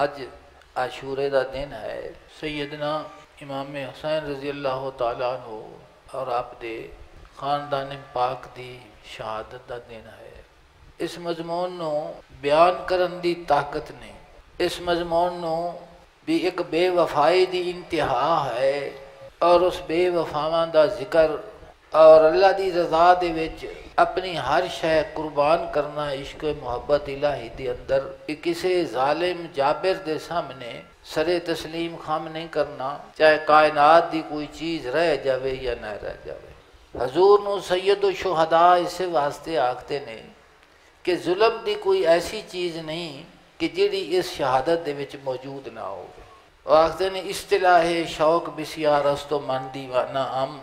اج عاشورے دا دن ہے، سیدنا امام حسین رضی اللہ تعالیٰ عنہ اور آپ دے خاندان پاک دی شہادت دا دن ہے۔ اس مضمون نو بیان کرن دی طاقت نہیں، اس مضمون نو بھی ایک بے وفائی دی انتہا ہے، اور اس بے وفاواں دا ذکر اور اللہ دی رضا دے وچ اپنی ہر شے قربان کرنا عشق محبت الہی دے اندر، کہ کسی ظالم جابر دے سامنے سر تسلیم خم نہیں کرنا، چاہے کائنات دی کوئی چیز رہ جاوے یا نہ رہ جاوے۔ حضور نو سید الشہداء اس واسطے آکھتے نے کہ ظلم دی کوئی ایسی چیز نہیں کہ جڑی اس شہادت دے وچ موجود نہ ہو۔ وہ آکھتے نے اصطلاح شوق بسیار است و من دیوانہ ہم،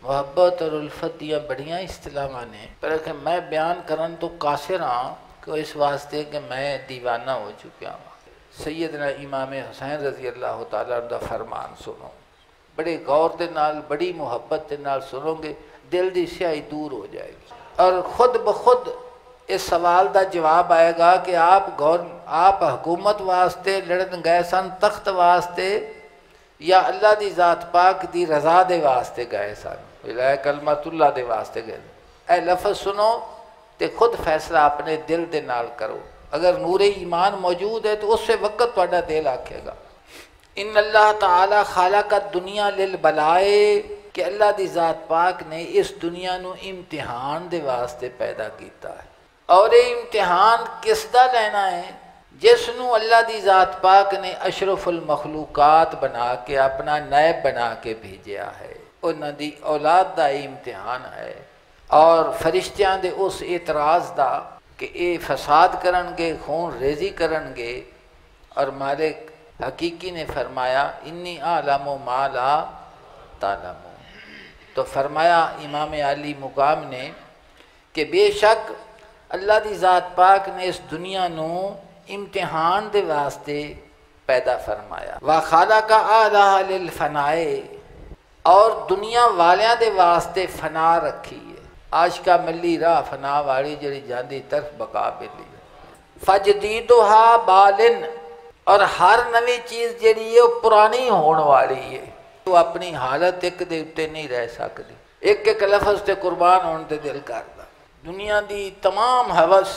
محبت اور الفت دیا بڑیاں اصطلاحاں نے، پر کہ میں بیان کرن تو قاصر ہاں کہ اس واسطے کہ میں دیوانہ ہو چکا ہوں۔ سیدنا امام حسین رضی اللہ تعالیٰ عنہ دا فرمان سنو، بڑے غور دے نال بڑی محبت دے نال سنو گے، دل دی سیاہی دور ہو جائے گی، اور خود بخود اس سوال دا جواب آئے گا کہ آپ حکومت واسطے لڑن گئے سن تخت واسطے یا اللہ دی ذات پاک دی رضا دے واسطے گئے سن، الہ کلمت اللہ دے واسطے گئے۔ اے لفظ سنو تے خود فیصلہ اپنے دل دے نال کرو، اگر نور ایمان موجود ہے تو اس سے وقت تہاڈا دل آکھے گا ان اللہ تعالی خالق الدنیا للبلائے، کہ اللہ دی ذات پاک نے اس دنیا نو امتحان دے واسطے پیدا کیتا ہے، اور یہ امتحان کس دا لینا ہے؟ جس نو اللہ دی ذات پاک نے اشرف المخلوقات بنا کے اپنا نائب بنا کے بھیجیا ہے، انہاں دی اولاد دا امتحان ہے، اور فرشتیاں دے اس اعتراض دا کہ اے فساد کرن گے، خون ریزی کرن گے، اور مالک حقیقی نے فرمایا انی اعلم ما لا تعلمون۔ تو فرمایا امام علی مقام نے کہ بے شک اللہ دی ذات پاک نے اس دنیا نو امتحان دے واسطے پیدا فرمایا، وَخَلَقَ أَهْلَهَا لِلْفَنَاءِ، اور دنیا والیاں دے واسطے فنا رکھی ہے، عاشقہ ملی راہ فنا والی جڑی جاندی طرف بقا ملی، فَجْدِيدُهَا بَالٍ، اور ہر نوی چیز جڑی ہے وہ پرانی ہون والی ہے، وہ اپنی حالت ایک دے اتے نہیں رہ سکتی، ایک ایک لفظ تے قربان ہون تے دل کردا۔ دنیا دی تمام ہوس،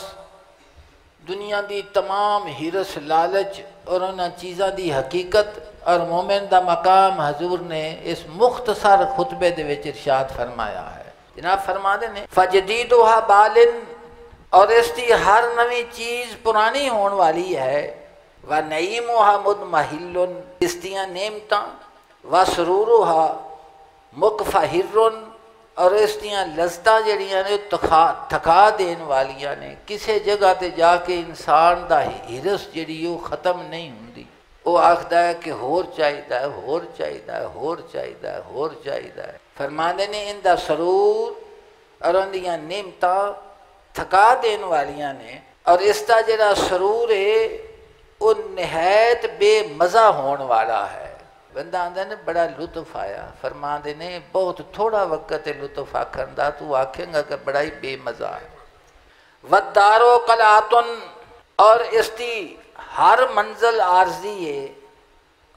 دنیا دی تمام ہرس لالچ اور انہاں چیزاں دی حقیقت اور مومن دا مقام حضور نے اس مختصر خطبے دے وچ ارشاد فرمایا ہے۔ جناب فرما دے نے فجدیدها بالن، اور اس دی ہر نوی چیز پرانی ہون والی ہے، وَنَعِيمُهَا مُدْمَحِلٌ، اس دیاں نعمتاں، وَسُرُورُهَا مُقْفَحِرٌ، اور اس دیاں لذتاں جڑیاں نے تھکا دین والیاں نے، کسے جگہ تے جا کے انسان دا ہرس جڑی وہ ختم نہیں ہوندی، وہ آکھدا ہے کہ ہور چاہیدا ہے، ہور چاہیدا ہے، ہور چاہیدا ہے، ہور چاہیدا ہے۔ فرماندے نے ان دا سرور اور ان دیاں نعمتاں تھکا دین والیاں نے، اور اس دا جڑا سرور ہے وہ نہایت بے مزہ ہون والا ہے۔ بندہ آندہ نے بڑا لطف آیا، فرما دے نے بہت تھوڑا وقت لطف آکھن دا، تو آکھیں گا کہ بڑا ہی بے مزہ ہے۔ وَالدَّارُ قَلَعَةٌ، اور اس دی ہر منزل عارضی ہے،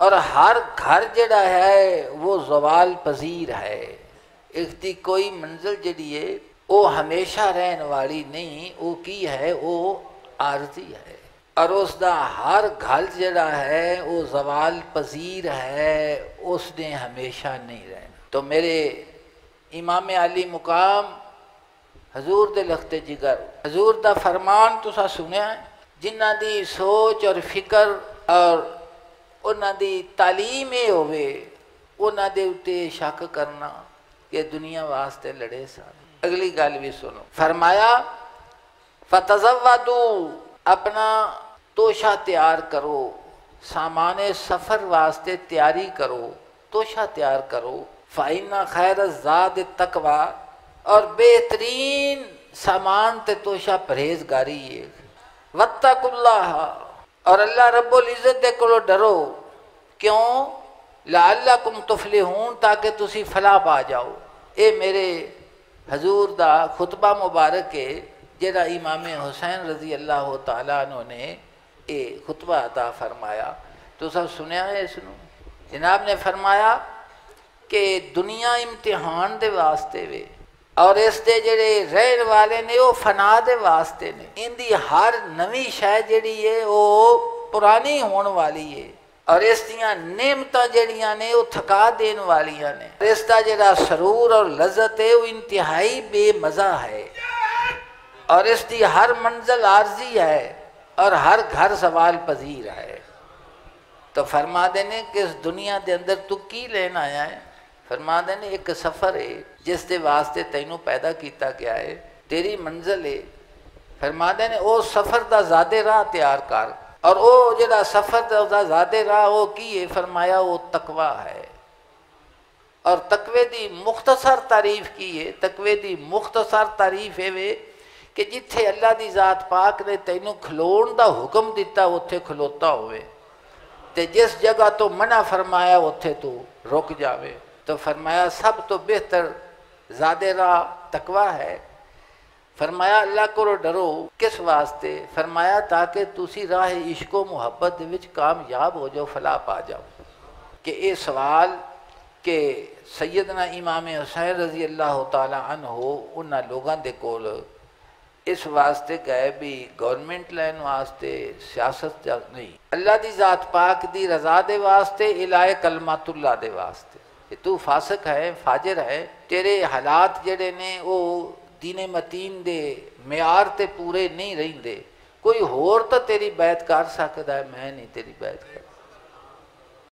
اور ہر گھر جڑا ہے وہ زوال پذیر ہے، اس دی کوئی منزل جڑی ہے وہ ہمیشہ رہن والی نہیں، وہ کی ہے، وہ عارضی ہے، اور اس دا ہر گھر جڑا ہے وہ زوال پذیر ہے، اس نے ہمیشہ نہیں رہنا۔ تو میرے امام علی مقام حضور دے لخت جگر، حضور دا فرمان تسا سنیا ہے، جنہ دی سوچ اور فکر اور انہ دی تعلیم ہوئے، انہ دے اتے شک کرنا کہ دنیا واسطے لڑے سن۔ اگلی گل بھی سنو، فرمایا فَتَزَوَّدُوا، اپنا توشہ تیار کرو، سامان سفر واسطے تیاری کرو، توشہ تیار کرو، فَإِنَّ خَيْرَ الزَّادِ التَّقْوَىٰ، اور بہترین سامان تے توشہ پرہیزگاری ہے، وَاتَّقُوا اللَّهَ، اور اللہ رب العزت دے کولو ڈرو، کیوں؟ لَعَلَّكُمْ تُفْلِحُونَ، تاکہ تسی فلاح پا جاؤ۔ اے میرے حضور دا خطبہ مبارک ہے جڑا امام حسین رضی اللہ تعالیٰ عنہ نے یہ خطبہ عطا فرمایا تو سب سنیا ہے اس نو جناب نے فرمایا کہ دنیا امتحان دے واسطے وے اور اس دے جڑے رہن والے نے وہ فنا دے واسطے نے ان دی ہر نوی شے جڑی ہے وہ پرانی ہون والی ہے اور اس دیاں نعمتاں جڑیاں نے وہ تھکا دین والیاں نے اس دا جڑا سرور اور لذت ہے وہ انتہائی بے مزہ ہے اور اس دی ہر منزل عارضی ہے اور ہر گھر زوال پذیر ہے تو فرما دینے کہ اس دنیا دے اندر تو کی لین آیا ہے فرما دینے ایک سفر ہے جس دے واسطے تینوں پیدا کیتا گیا ہے تیری منزل ہے فرما دینے او سفر دا زیادہ راہ تیار کر اور او جڑا سفر دا زیادہ راہ وہ کی ہے فرمایا وہ تقوی ہے اور تقوی دی مختصر تعریف کی ہے تقوی دی مختصر تعریف ہے وہ کہ جتھے اللہ دی ذات پاک نے تینوں کھلون دا حکم دیتا اتھے کھلوتا ہوئے تے جس جگہ تو منع فرمایا اتھے تو رک جاوے تو فرمایا سب تو بہتر زیادہ راہ تقوی ہے فرمایا اللہ کو ڈرو کس واسطے فرمایا تاکہ تسی راہ عشق و محبت دے وچ کامیاب ہو جاؤ فلاح پا جاؤ کہ اے سوال کہ سیدنا امام حسین رضی اللہ تعالی عنہ انہاں لوگاں دے کول اس واسطے گئے بھی گورنمنٹ لین واسطے سیاست نہیں اللہ دی ذات پاک دی رضا دے واسطے الہ کلمات اللہ دے واسطے کہ تو فاسق ہے فاجر ہے تیرے حالات جڑے نے وہ دین متین دے معیار تے پورے نہیں رہندے کوئی ہور تو تیری بیعت کر سکتا ہے میں نہیں تیری بیعت کر